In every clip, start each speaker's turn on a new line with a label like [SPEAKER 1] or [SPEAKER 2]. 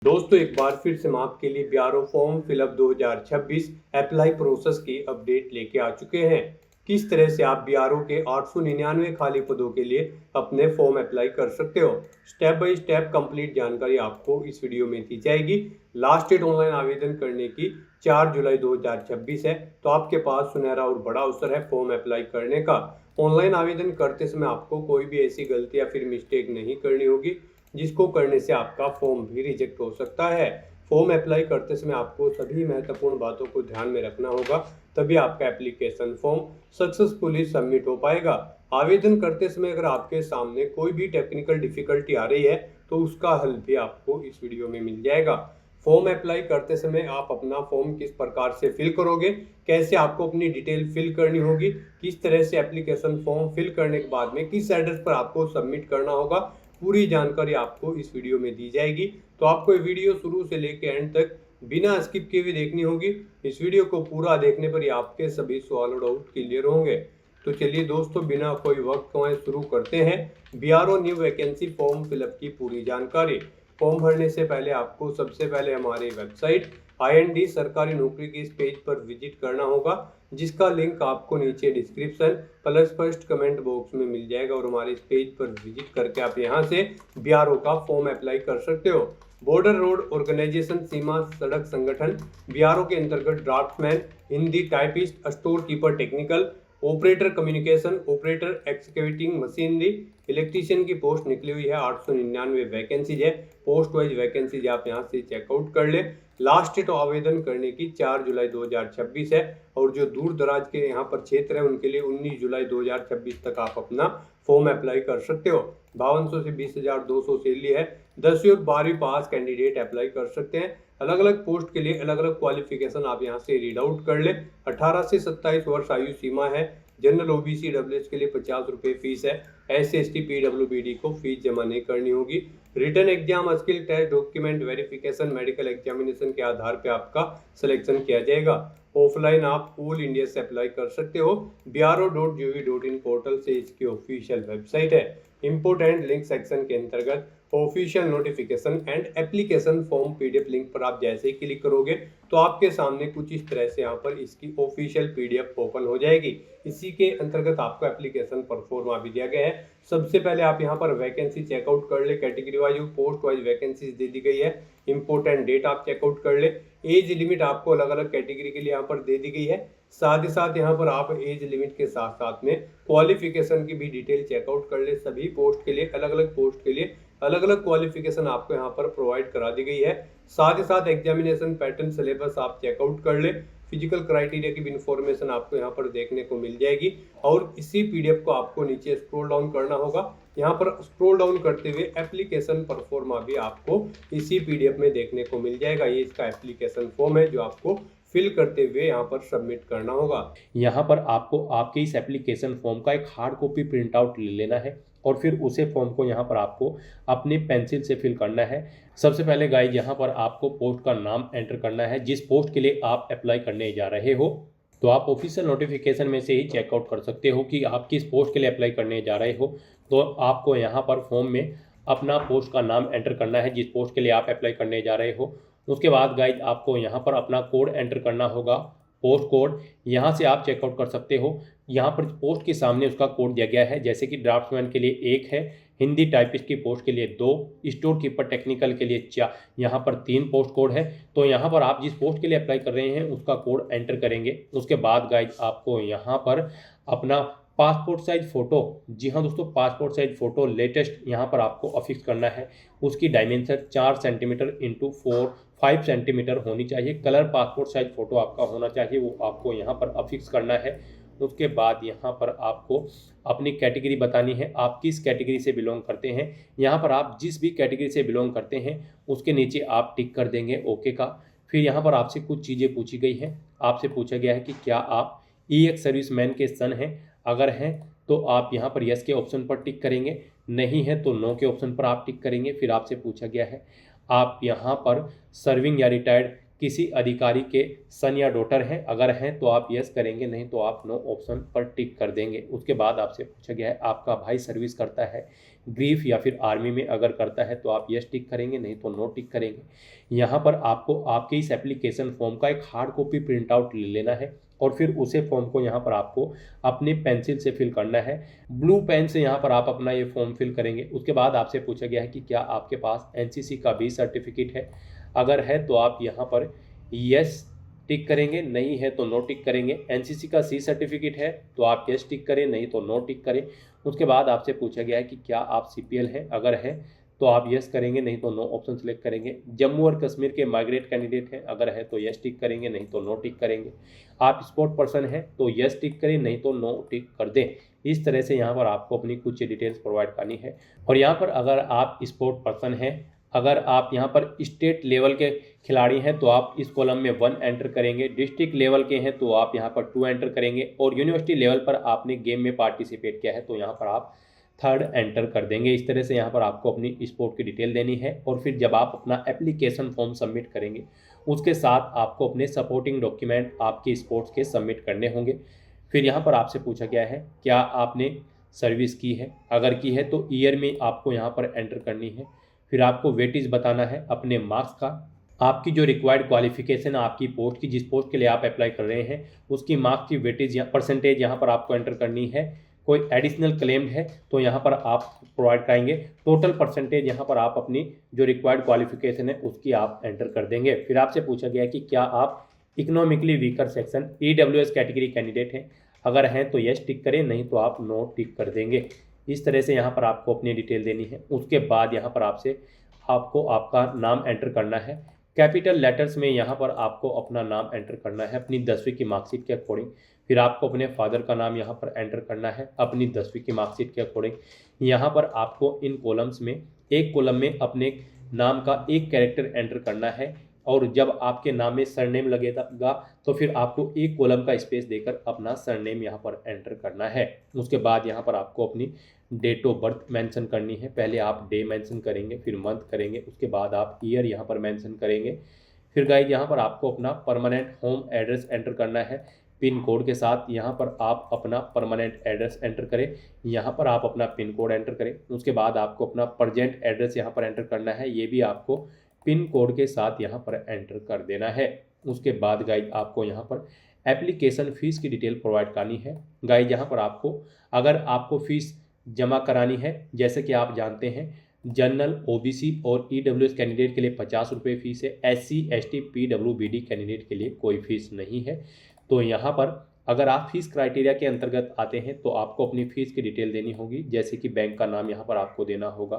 [SPEAKER 1] दोस्तों एक बार फिर से हम आपके लिए BRO form fill up 2026 apply process की अपडेट लेके आ चुके हैं। किस तरह से आप बीआरओ के 899 खाली पदों के लिए अपने फॉर्म अप्लाई कर सकते हो, स्टेप बाय स्टेप कंप्लीट जानकारी आपको इस वीडियो में दी जाएगी। लास्ट डेट ऑनलाइन आवेदन करने की 4 जुलाई 2026 है, तो आपके पास सुनहरा और बड़ा अवसर है फॉर्म अप्लाई करने का। ऑनलाइन आवेदन करते समय आपको कोई भी ऐसी गलती या फिर मिस्टेक नहीं करनी होगी जिसको करने से आपका फॉर्म भी रिजेक्ट हो सकता है। फॉर्म अप्लाई करते समय आपको सभी महत्वपूर्ण बातों को ध्यान में रखना होगा, तभी आपका एप्लीकेशन फॉर्म सक्सेसफुली सबमिट हो पाएगा। आवेदन करते समय अगर आपके सामने कोई भी टेक्निकल डिफिकल्टी आ रही है तो उसका हल भी आपको इस वीडियो में मिल जाएगा। फॉर्म अप्लाई करते समय आप अपना फॉर्म किस प्रकार से फिल करोगे, कैसे आपको अपनी डिटेल फिल करनी होगी, किस तरह से एप्लीकेशन फॉर्म फिल करने के बाद में किस एड्रेस पर आपको सबमिट करना होगा, पूरी जानकारी आपको इस वीडियो में दी जाएगी। तो आपको ये वीडियो शुरू से लेकर एंड तक बिना स्किप किए हुए देखनी होगी। इस वीडियो को पूरा देखने पर ही आपके सभी सवाल और डाउट क्लियर होंगे। तो चलिए दोस्तों बिना कोई वक्त गंवाए शुरू करते हैं BRO new vacancy form fill up की पूरी जानकारी। फॉर्म भरने से पहले आपको सबसे पहले हमारी वेबसाइट IND सरकारी नौकरी के इस पेज पर विजिट करना होगा, जिसका लिंक आपको नीचे description plus first comment box में मिल जाएगा। और हमारे इस पेज पर विजिट करके आप यहां से बीआरओ का फॉर्म अप्लाई कर सकते हो। बॉर्डर रोड ऑर्गेनाइजेशन सीमा सड़क संगठन बीआरओ के अंतर्गत draughtsman, Hindi typist, store keeper technical, operator communication, operator excavating machinery, electrician की पोस्ट निकली हुई है। 899 वैकेंसीज है, पोस्ट वाइज वैकेंसीज आप यहाँ से चेकआउट कर ले। लास्ट डेट आवेदन करने की 4 जुलाई 2026 है, और जो दूर दराज के यहाँ पर क्षेत्र है उनके लिए 19 जुलाई 2026 तक आप अपना फॉर्म अप्लाई कर सकते हो। 5200 से 20,200 सैलरी है। 10वीं और 12वीं पास कैंडिडेट अप्लाई कर सकते हैं। अलग अलग पोस्ट के लिए अलग अलग क्वालिफिकेशन आप यहाँ से रीड आउट कर ले। 18 से 27 वर्ष आयु सीमा है। जनरल OBC WS के लिए 50 रुपये फीस है। SC ST PWBD को फीस जमा नहीं करनी होगी। Return exam, skill test, document verification, medical examination के आधार पे आपका सिलेक्शन किया जाएगा। ऑफलाइन आप ऑल इंडिया से अप्लाई कर सकते हो। bro.gov.in पोर्टल से इसकी ऑफिशियल वेबसाइट है। इंपोर्टेंट लिंक सेक्शन के अंतर्गत official notification and application form PDF link पर आप जैसे ही क्लिक करोगे तो आपके सामने कुछ इस तरह से यहाँ पर इसकी ऑफिशियल PDF ओपन हो जाएगी। इसी के अंतर्गत आपको एप्लीकेशन परफॉर्मा भी दिया गया है। सबसे पहले आप यहाँ पर वैकेंसी चेकआउट कर ले। Category wise post wise vacancy दे दी गई है। इंपोर्टेंट डेट आप चेकआउट कर ले। एज लिमिट आपको अलग अलग कैटेगरी के लिए यहाँ पर दे दी गई है। साथ ही साथ यहाँ पर आप एज लिमिट के साथ साथ में क्वालिफिकेशन की भी डिटेल चेकआउट कर ले। सभी पोस्ट के लिए अलग अलग पोस्ट के लिए अलग अलग क्वालिफिकेशन आपको यहाँ पर प्रोवाइड करा दी गई है। साथ ही साथ एग्जामिनेशन पैटर्न सिलेबस आप चेकआउट कर ले। फिजिकल क्राइटेरिया की भी इंफॉर्मेशन आपको यहाँ पर देखने को मिल जाएगी। और इसी PDF को आपको नीचे स्क्रॉल डाउन करना होगा। यहाँ पर स्क्रॉल डाउन करते हुए एप्लीकेशन परफॉर्मा भी आपको इसी PDF में देखने को मिल जाएगा। ये इसका एप्लीकेशन फॉर्म है जो आपको फिल करते हुए यहाँ पर सबमिट करना होगा।
[SPEAKER 2] यहाँ पर आपको आपके इस एप्लीकेशन फॉर्म का एक हार्ड कॉपी प्रिंट आउट ले लेना है और फिर उसे फॉर्म को यहाँ पर आपको अपनी पेंसिल से फिल करना है। सबसे पहले गाइस यहाँ पर आपको पोस्ट का नाम एंटर करना है जिस पोस्ट के लिए आप अप्लाई करने जा रहे हो। तो आप ऑफिशियल नोटिफिकेशन में से ही चेकआउट कर सकते हो कि आप किस पोस्ट के लिए अप्लाई करने जा रहे हो। तो आपको यहाँ पर फॉर्म में अपना पोस्ट का नाम एंटर करना है जिस पोस्ट के लिए आप अप्लाई करने जा रहे हो। उसके बाद गाइस आपको यहाँ पर अपना कोड एंटर करना होगा, पोस्ट कोड। यहाँ से आप चेकआउट कर सकते हो। यहाँ पर पोस्ट के सामने उसका कोड दिया गया है, जैसे कि ड्राफ्ट्समैन के लिए 1 है, हिंदी टाइपिस्ट की पोस्ट के लिए 2, स्टोर कीपर टेक्निकल के लिए 4, यहाँ पर 3 पोस्ट कोड है। तो यहाँ पर आप जिस पोस्ट के लिए अप्लाई कर रहे हैं उसका कोड एंटर करेंगे। उसके बाद गाइज आपको यहाँ पर अपना पासपोर्ट साइज फ़ोटो, जी हाँ दोस्तों, पासपोर्ट साइज फ़ोटो लेटेस्ट यहाँ पर आपको अफिक्स करना है। उसकी डायमेंशन 4 सेंटीमीटर इंटू 5 सेंटीमीटर होनी चाहिए। कलर पासपोर्ट साइज फ़ोटो आपका होना चाहिए, वो आपको यहाँ पर अफिक्स करना है। उसके बाद यहाँ पर आपको अपनी कैटेगरी बतानी है, आप किस कैटेगरी से बिलोंग करते हैं। यहाँ पर आप जिस भी कैटेगरी से बिलोंग करते हैं उसके नीचे आप टिक कर देंगे ओके का। फिर यहाँ पर आपसे कुछ चीज़ें पूछी गई हैं। आपसे पूछा गया है कि क्या आप EX सर्विसमैन के सन हैं। अगर हैं तो आप यहाँ पर यस के ऑप्शन पर टिक करेंगे, नहीं है तो नो के ऑप्शन पर आप टिक करेंगे। फिर आपसे पूछा गया है आप यहाँ पर सर्विंग या रिटायर्ड किसी अधिकारी के सन या डॉटर हैं। अगर हैं तो आप यस करेंगे, नहीं तो आप नो ऑप्शन पर टिक कर देंगे। उसके बाद आपसे पूछा गया है आपका भाई सर्विस करता है ग्रीफ या फिर आर्मी में अगर करता है तो आप यस टिक करेंगे, नहीं तो नो टिक करेंगे। यहाँ पर आपको आपके इस एप्लीकेशन फॉर्म का एक हार्ड कॉपी प्रिंट आउट ले लेना है और फिर उसे फॉर्म को यहाँ पर आपको अपने पेंसिल से फिल करना है। ब्लू पेन से यहाँ पर आप अपना ये फॉर्म फिल करेंगे। उसके बाद आपसे पूछा गया है कि क्या आपके पास एनसीसी का भी सर्टिफिकेट है। अगर है तो आप यहाँ पर यस टिक करेंगे, नहीं है तो नो टिक करेंगे। एनसीसी का सी सर्टिफिकेट है तो आप यस टिक करें, नहीं तो नो टिक करें। उसके बाद आपसे पूछा गया है कि क्या आप सीपीएल हैं। अगर है तो आप यस करेंगे, नहीं तो नो ऑप्शन सेलेक्ट करेंगे। जम्मू और कश्मीर के माइग्रेट कैंडिडेट हैं, अगर है तो यस टिक करेंगे, नहीं तो नो टिक करेंगे। आप स्पोर्ट पर्सन हैं तो यस टिक करें, नहीं तो नो टिक कर दें। इस तरह से यहाँ पर आपको अपनी कुछ डिटेल्स प्रोवाइड करनी है। और यहाँ पर अगर आप स्पोर्ट पर्सन हैं, अगर आप यहाँ पर स्टेट लेवल के खिलाड़ी हैं तो आप इस कॉलम में 1 एंटर करेंगे। डिस्ट्रिक्ट लेवल के हैं तो आप यहाँ पर 2 एंटर करेंगे। और यूनिवर्सिटी लेवल पर आपने गेम में पार्टिसिपेट किया है तो यहाँ पर आप 3rd एंटर कर देंगे। इस तरह से यहाँ पर आपको अपनी स्पोर्ट की डिटेल देनी है। और फिर जब आप अपना एप्लीकेशन फॉर्म सबमिट करेंगे उसके साथ आपको अपने सपोर्टिंग डॉक्यूमेंट आपके स्पोर्ट्स के सबमिट करने होंगे। फिर यहाँ पर आपसे पूछा गया है क्या आपने सर्विस की है। अगर की है तो ईयर में आपको यहाँ पर एंटर करनी है। फिर आपको वेटेज बताना है अपने मार्क्स का। आपकी जो रिक्वायर्ड क्वालिफिकेशन है आपकी पोस्ट की, जिस पोस्ट के लिए आप अप्लाई कर रहे हैं उसकी मार्क्स की वेटेज या परसेंटेज यहाँ पर आपको एंटर करनी है। कोई एडिशनल क्लेम्ड है तो यहाँ पर आप प्रोवाइड कराएंगे। टोटल परसेंटेज यहाँ पर आप अपनी जो रिक्वायर्ड क्वालिफिकेशन है उसकी आप एंटर कर देंगे। फिर आपसे पूछा गया कि क्या आप economically weaker section EWS category candidate हैं। अगर हैं तो यस टिक करें, नहीं तो आप नो टिक कर देंगे। इस तरह से यहाँ पर आपको अपनी डिटेल देनी है। उसके बाद यहाँ पर आपको आपका नाम एंटर करना है। कैपिटल लेटर्स में यहाँ पर आपको अपना नाम एंटर करना है अपनी 10वीं की मार्कशीट के अकॉर्डिंग। फिर आपको अपने फादर का नाम यहाँ पर एंटर करना है अपनी 10वीं की मार्कशीट के अकॉर्डिंग। यहाँ पर आपको इन कॉलम्स में एक कॉलम में अपने नाम का एक कैरेक्टर एंटर करना है। और जब आपके नाम में सरनेम लगेगा तो फिर आपको एक कॉलम का स्पेस देकर अपना सरनेम यहाँ पर एंटर करना है। उसके बाद यहाँ पर आपको अपनी डेट ऑफ बर्थ मेंशन करनी है। पहले आप डे मेंशन करेंगे, फिर मंथ करेंगे, उसके बाद आप ईयर यहाँ पर मेंशन करेंगे। फिर गाइज यहाँ पर आपको अपना परमानेंट होम एड्रेस एंटर करना है पिन कोड के साथ। यहाँ पर आप अपना परमानेंट एड्रेस एंटर करें, यहाँ पर आप अपना पिन कोड एंटर करें। उसके बाद आपको अपना प्रेजेंट एड्रेस यहाँ पर एंटर करना है, ये भी आपको पिन कोड के साथ यहाँ पर एंटर कर देना है। उसके बाद गाइज आपको यहाँ पर एप्लीकेशन फ़ीस की डिटेल प्रोवाइड करनी है। गाइज यहाँ पर अगर आपको फ़ीस जमा करानी है, जैसे कि आप जानते हैं जनरल, ओबीसी और ईडब्ल्यूएस कैंडिडेट के लिए 50 रुपये फ़ीस है। एससी, एसटी, पीडब्ल्यूबीडी कैंडिडेट के लिए कोई फ़ीस नहीं है। तो यहाँ पर अगर आप फीस क्राइटेरिया के अंतर्गत आते हैं तो आपको अपनी फ़ीस की डिटेल देनी होगी, जैसे कि बैंक का नाम यहाँ पर आपको देना होगा।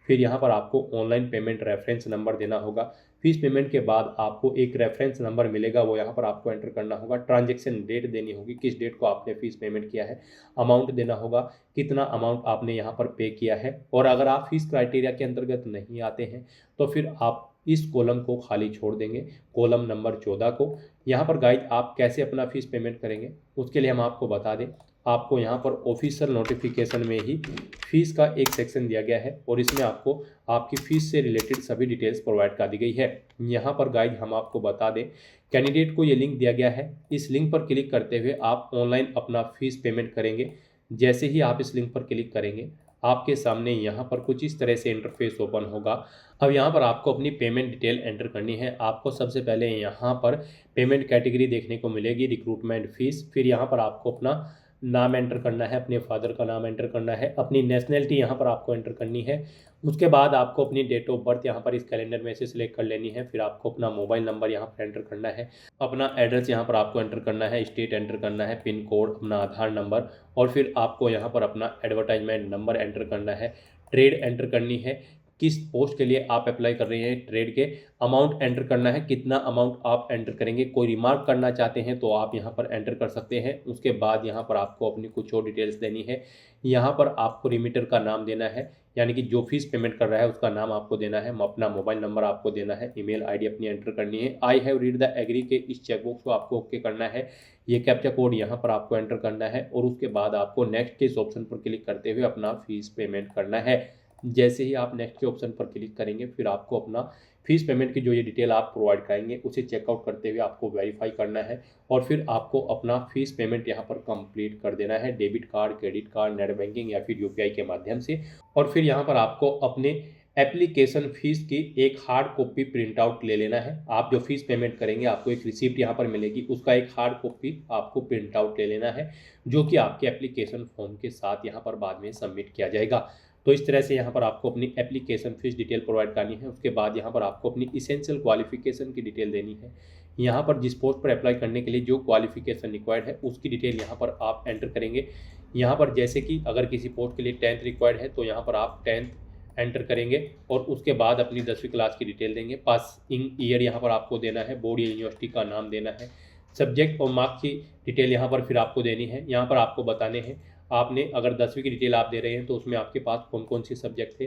[SPEAKER 2] फिर यहाँ पर आपको ऑनलाइन पेमेंट रेफरेंस नंबर देना होगा। फीस पेमेंट के बाद आपको एक रेफरेंस नंबर मिलेगा, वो यहाँ पर आपको एंटर करना होगा। ट्रांजैक्शन डेट देनी होगी, किस डेट को आपने फ़ीस पेमेंट किया है। अमाउंट देना होगा, कितना अमाउंट आपने यहाँ पर पे किया है। और अगर आप फीस क्राइटेरिया के अंतर्गत नहीं आते हैं तो फिर आप इस कॉलम को खाली छोड़ देंगे, कॉलम नंबर 14 को। यहाँ पर गाइड आप कैसे अपना फ़ीस पेमेंट करेंगे उसके लिए हम आपको बता दें। आपको यहाँ पर ऑफिशियल नोटिफिकेशन में ही फ़ीस का एक सेक्शन दिया गया है और इसमें आपको आपकी फ़ीस से रिलेटेड सभी डिटेल्स प्रोवाइड कर दी गई है। यहाँ पर गाइड हम आपको बता दें, कैंडिडेट को ये लिंक दिया गया है, इस लिंक पर क्लिक करते हुए आप ऑनलाइन अपना फ़ीस पेमेंट करेंगे। जैसे ही आप इस लिंक पर क्लिक करेंगे आपके सामने यहाँ पर कुछ इस तरह से इंटरफेस ओपन होगा। अब यहाँ पर आपको अपनी पेमेंट डिटेल एंटर करनी है। आपको सबसे पहले यहाँ पर पेमेंट कैटेगरी देखने को मिलेगी, रिक्रूटमेंट फ़ीस। फिर यहाँ पर आपको अपना नाम एंटर करना है, अपने फादर का नाम एंटर करना है, अपनी नेशनैलिटी यहाँ पर आपको एंटर करनी है। उसके बाद आपको अपनी डेट ऑफ बर्थ यहाँ पर इस कैलेंडर में से सिलेक्ट कर लेनी है। फिर आपको अपना मोबाइल नंबर यहाँ पर एंटर करना है, अपना एड्रेस यहाँ पर आपको एंटर करना है, स्टेट एंटर करना है, पिन कोड, अपना आधार नंबर और फिर आपको यहाँ पर अपना एडवर्टाइजमेंट नंबर एंटर करना है, ट्रेड एंटर करनी है, किस पोस्ट के लिए आप अप्लाई कर रहे हैं, ट्रेड के अमाउंट एंटर करना है, कितना अमाउंट आप एंटर करेंगे। कोई रिमार्क करना चाहते हैं तो आप यहाँ पर एंटर कर सकते हैं। उसके बाद यहाँ पर आपको अपनी कुछ और डिटेल्स देनी है। यहाँ पर आपको रिमीटर का नाम देना है, यानी कि जो फीस पेमेंट कर रहा है उसका नाम आपको देना है, अपना मोबाइल नंबर आपको देना है, ईमेल आईडी अपनी एंटर करनी है। I have read the agree के इस चेकबॉक्स को आपको ओके करना है। ये कैप्चा कोड यहाँ पर आपको एंटर करना है और उसके बाद आपको नेक्स्ट के इस ऑप्शन पर क्लिक करते हुए अपना फीस पेमेंट करना है। जैसे ही आप नेक्स्ट के ऑप्शन पर क्लिक करेंगे फिर आपको अपना फीस पेमेंट की जो ये डिटेल आप प्रोवाइड कराएंगे उसे चेकआउट करते हुए आपको वेरीफाई करना है और फिर आपको अपना फीस पेमेंट यहाँ पर कंप्लीट कर देना है debit card, credit card, net banking या फिर यूपीआई के माध्यम से। और फिर यहाँ पर आपको अपने एप्लीकेशन फीस की एक हार्ड कॉपी प्रिंट आउट ले लेना है। आप जो फीस पेमेंट करेंगे आपको एक रिसिप्ट यहाँ पर मिलेगी, उसका एक हार्ड कॉपी आपको प्रिंट आउट ले लेना है जो कि आपके एप्लीकेशन फॉर्म के साथ यहाँ पर बाद में सबमिट किया जाएगा। तो इस तरह से यहाँ पर आपको अपनी एप्लीकेशन फीस डिटेल प्रोवाइड करनी है। उसके बाद यहाँ पर आपको अपनी इसेंशियल क्वालिफिकेशन की डिटेल देनी है। यहाँ पर जिस पोस्ट पर अप्लाई करने के लिए जो क्वालिफिकेशन रिक्वायर्ड है उसकी डिटेल यहाँ पर आप एंटर करेंगे। यहाँ पर जैसे कि अगर किसी पोस्ट के लिए 10th रिक्वायर्ड है तो यहाँ पर आप 10th एंटर करेंगे और उसके बाद अपनी 10वीं क्लास की डिटेल देंगे। पासिंग ईयर यहाँ पर आपको देना है, बोर्ड या यूनिवर्सिटी का नाम देना है, सब्जेक्ट और मार्क्स की डिटेल यहाँ पर फिर आपको देनी है। यहाँ पर आपको बताने हैं आपने अगर 10वीं की डिटेल आप दे रहे हैं तो उसमें आपके पास कौन कौन से सब्जेक्ट थे,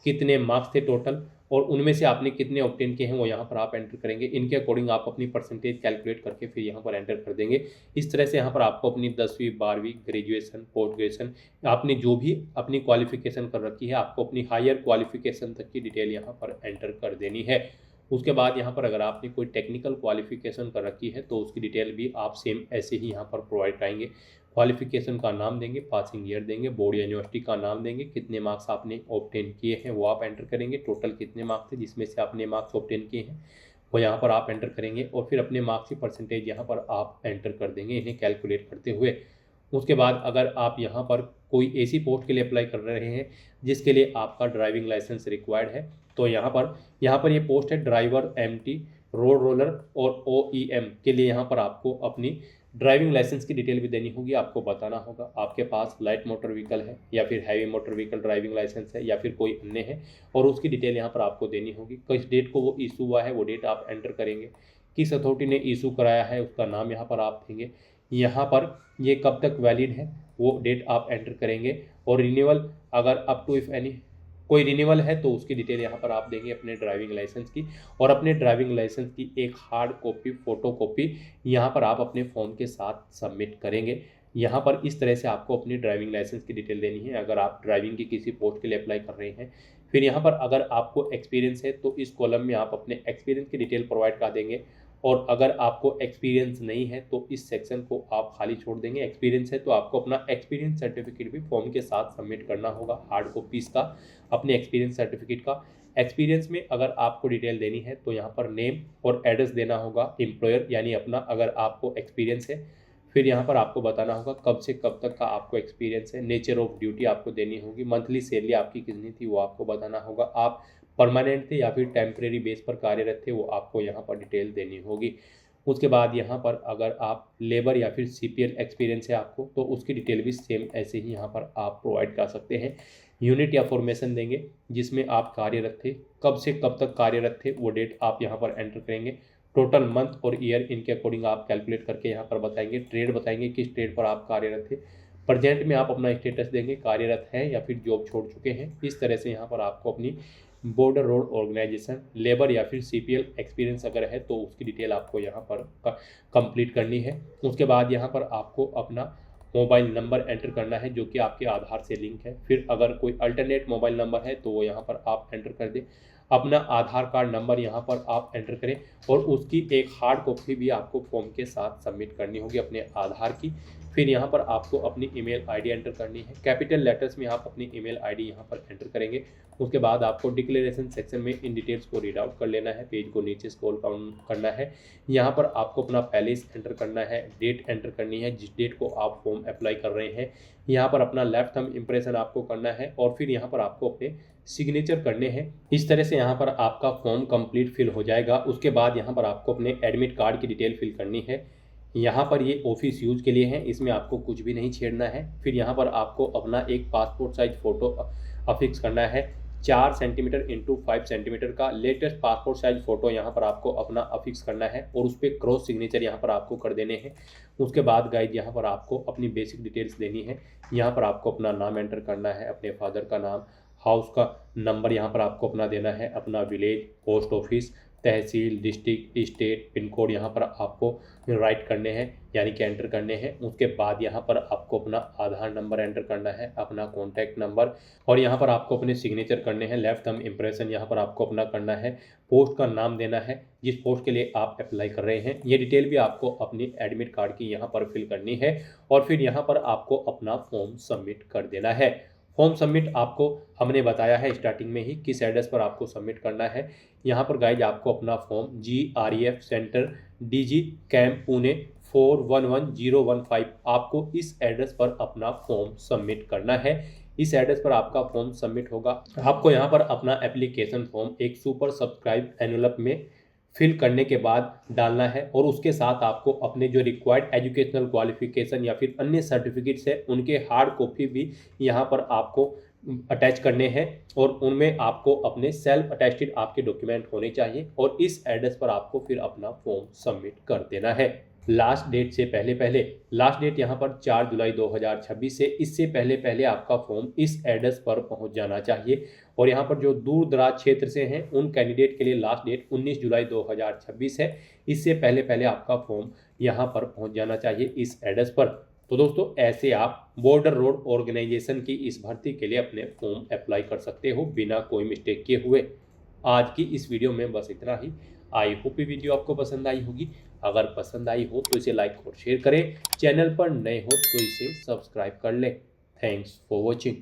[SPEAKER 2] कितने मार्क्स थे टोटल और उनमें से आपने कितने ऑब्टेन किए हैं वो यहाँ पर आप एंटर करेंगे। इनके अकॉर्डिंग आप अपनी परसेंटेज कैलकुलेट करके फिर यहाँ पर एंटर कर देंगे। इस तरह से यहाँ पर आपको अपनी 10वीं, 12वीं, ग्रेजुएशन, पोस्ट ग्रेजुएशन आपने जो भी अपनी क्वालिफिकेशन कर रखी है आपको अपनी हायर क्वालिफिकेशन तक की डिटेल यहाँ पर एंटर कर देनी है। उसके बाद यहाँ पर अगर आपने कोई टेक्निकल क्वालिफिकेशन कर रखी है तो उसकी डिटेल भी आप सेम ऐसे ही यहाँ पर प्रोवाइड कराएंगे। क्वालिफिकेशन का नाम देंगे, पासिंग ईयर देंगे, बोर्ड या यूनिवर्सिटी का नाम देंगे, कितने मार्क्स आपने ऑब्टेन किए हैं वो आप एंटर करेंगे, टोटल कितने मार्क्स थे जिसमें से आपने मार्क्स ऑब्टेन किए हैं वो यहाँ पर आप एंटर करेंगे और फिर अपने मार्क्स की परसेंटेज यहाँ पर आप एंटर कर देंगे इन्हें कैलकुलेट करते हुए। उसके बाद अगर आप यहाँ पर कोई ऐसी पोस्ट के लिए अप्लाई कर रहे हैं जिसके लिए आपका ड्राइविंग लाइसेंस रिक्वायर्ड है तो यहाँ पर ये पोस्ट है ड्राइवर, एमटी, रोड रोलर और ओईएम के लिए। यहाँ पर आपको अपनी ड्राइविंग लाइसेंस की डिटेल भी देनी होगी। आपको बताना होगा आपके पास लाइट मोटर व्हीकल है या फिर heavy motor vehicle driving licence है या फिर कोई अन्य है और उसकी डिटेल यहाँ पर आपको देनी होगी। किस डेट को वो इशू हुआ है वो डेट आप एंटर करेंगे, किस अथॉरिटी ने इशू कराया है उसका नाम यहाँ पर आप देंगे, यहाँ पर ये कब तक वैलिड है वो डेट आप एंटर करेंगे और रिन्यूअल अगर अप टू इफ़ एनी कोई रिन्यूअल है तो उसकी डिटेल यहाँ पर आप देंगे अपने ड्राइविंग लाइसेंस की और अपने ड्राइविंग लाइसेंस की एक हार्ड कॉपी, फोटो कॉपी यहाँ पर आप अपने फॉर्म के साथ सबमिट करेंगे। यहाँ पर इस तरह से आपको अपनी ड्राइविंग लाइसेंस की डिटेल देनी है अगर आप ड्राइविंग की किसी पोस्ट के लिए अप्लाई कर रहे हैं। फिर यहाँ पर अगर आपको एक्सपीरियंस है तो इस कॉलम में आप अपने एक्सपीरियंस की डिटेल प्रोवाइड कर देंगे और अगर आपको एक्सपीरियंस नहीं है तो इस सेक्शन को आप खाली छोड़ देंगे। एक्सपीरियंस है तो आपको अपना एक्सपीरियंस सर्टिफिकेट भी फॉर्म के साथ सबमिट करना होगा, हार्ड कॉपीज़ का अपने एक्सपीरियंस सर्टिफिकेट का। एक्सपीरियंस में अगर आपको डिटेल देनी है तो यहाँ पर नेम और एड्रेस देना होगा, एम्प्लॉयर यानी अपना अगर आपको एक्सपीरियंस है। फिर यहाँ पर आपको बताना होगा कब से कब तक का आपको एक्सपीरियंस है, नेचर ऑफ ड्यूटी आपको देनी होगी, मंथली सैलरी आपकी कितनी थी वो आपको बताना होगा, आप परमानेंट थे या फिर टेम्परेरी बेस पर कार्यरत थे वो आपको यहाँ पर डिटेल देनी होगी। उसके बाद यहाँ पर अगर आप लेबर या फिर सीपीएल एक्सपीरियंस है आपको तो उसकी डिटेल भी सेम ऐसे ही यहाँ पर आप प्रोवाइड कर सकते हैं। यूनिट या फॉर्मेशन देंगे जिसमें आप कार्यरत थे, कब से कब तक कार्यरत थे वो डेट आप यहाँ पर एंटर करेंगे, टोटल मंथ और ईयर इनके अकॉर्डिंग आप कैलकुलेट करके यहाँ पर बताएंगे, ट्रेड बताएंगे किस ट्रेड पर आप कार्यरत थे, प्रेजेंट में आप अपना स्टेटस देंगे कार्यरत हैं या फिर जॉब छोड़ चुके हैं। इस तरह से यहाँ पर आपको अपनी बॉर्डर रोड ऑर्गेनाइजेशन, लेबर या फिर सीपीएल एक्सपीरियंस अगर है तो उसकी डिटेल आपको यहाँ पर कंप्लीट करनी है। उसके बाद यहाँ पर आपको अपना मोबाइल नंबर एंटर करना है जो कि आपके आधार से लिंक है। फिर अगर कोई अल्टरनेट मोबाइल नंबर है तो वो यहाँ पर आप एंटर कर दें। अपना आधार कार्ड नंबर यहाँ पर आप एंटर करें और उसकी एक हार्ड कॉपी भी आपको फॉर्म के साथ सबमिट करनी होगी अपने आधार की। फिर यहाँ पर आपको अपनी ईमेल आईडी एंटर करनी है, कैपिटल लेटर्स में आप अपनी ईमेल आईडी यहाँ पर एंटर करेंगे। उसके बाद आपको डिक्लेरेशन सेक्शन में इन डिटेल्स को रीड आउट कर लेना है, पेज को नीचे स्क्रॉल डाउन करना है। यहाँ पर आपको अपना पैलेस एंटर करना है, डेट एंटर करनी है जिस डेट को आप फॉर्म अप्लाई कर रहे हैं। यहाँ पर अपना लेफ्ट थंब इम्प्रेशन आपको करना है और फिर यहाँ पर आपको अपने सिग्नेचर करने हैं। इस तरह से यहाँ पर आपका फॉर्म कंप्लीट फिल हो जाएगा। उसके बाद यहाँ पर आपको अपने एडमिट कार्ड की डिटेल फिल करनी है। यहाँ पर ये ऑफिस यूज के लिए है, इसमें आपको कुछ भी नहीं छेड़ना है। फिर यहाँ पर आपको अपना एक पासपोर्ट साइज फ़ोटो अफिक्स करना है, 4 सेंटीमीटर इंटू 5 सेंटीमीटर का लेटेस्ट पासपोर्ट साइज फ़ोटो यहाँ पर आपको अपना अफिक्स करना है और उस पर क्रॉस सिग्नेचर यहाँ पर आपको कर देने हैं। उसके बाद गाइड यहाँ पर आपको अपनी बेसिक डिटेल्स देनी है। यहाँ पर आपको अपना नाम एंटर करना है, अपने फादर का नाम, हाउस का नंबर यहाँ पर आपको अपना देना है, अपना विलेज, पोस्ट ऑफिस, तहसील, डिस्ट्रिक्ट, स्टेट, पिन कोड यहाँ पर आपको राइट करने हैं, यानी कि एंटर करने हैं। उसके बाद यहाँ पर आपको अपना आधार नंबर एंटर करना है, अपना कॉन्टैक्ट नंबर, और यहाँ पर आपको अपने सिग्नेचर करने हैं। लेफ्ट थंब इम्प्रेशन यहाँ पर आपको अपना करना है। पोस्ट का नाम देना है जिस पोस्ट के लिए आप अप्लाई कर रहे हैं। ये डिटेल भी आपको अपनी एडमिट कार्ड की यहाँ पर फिल करनी है और फिर यहाँ पर आपको अपना फॉर्म सबमिट कर देना है। फॉर्म सबमिट आपको हमने बताया है स्टार्टिंग में ही किस एड्रेस पर आपको सबमिट करना है। यहाँ पर गाइज आपको अपना form GREF centre DG camp Pune 411015 आपको इस एड्रेस पर अपना फॉर्म सबमिट करना है। इस एड्रेस पर आपका फॉर्म सबमिट होगा। आपको यहाँ पर अपना एप्लीकेशन फॉर्म एक सुपर सब्सक्राइब एनवलप में फिल करने के बाद डालना है और उसके साथ आपको अपने जो रिक्वायर्ड एजुकेशनल क्वालिफिकेशन या फिर अन्य सर्टिफिकेट्स है उनके हार्ड कॉपी भी यहाँ पर आपको अटैच करने हैं और उनमें आपको अपने सेल्फ अटेस्टेड आपके डॉक्यूमेंट होने चाहिए और इस एड्रेस पर आपको फिर अपना फॉर्म सबमिट कर देना है। लास्ट डेट से पहले लास्ट डेट यहाँ पर 4 जुलाई 2026 से इससे पहले आपका फॉर्म इस एड्रेस पर पहुँच जाना चाहिए। और यहाँ पर जो दूर दराज क्षेत्र से हैं उन कैंडिडेट के लिए लास्ट डेट 19 जुलाई 2026 है। इससे पहले आपका फॉर्म यहाँ पर पहुँच जाना चाहिए इस एड्रेस पर। तो दोस्तों ऐसे आप बॉर्डर रोड ऑर्गेनाइजेशन की इस भर्ती के लिए अपने फॉर्म अप्लाई कर सकते हो बिना कोई मिस्टेक किए हुए। आज की इस वीडियो में बस इतना ही। आई होप ये वीडियो आपको पसंद आई होगी। अगर पसंद आई हो तो इसे लाइक और शेयर करें। चैनल पर नए हो तो इसे सब्सक्राइब कर लें। Thanks for watching.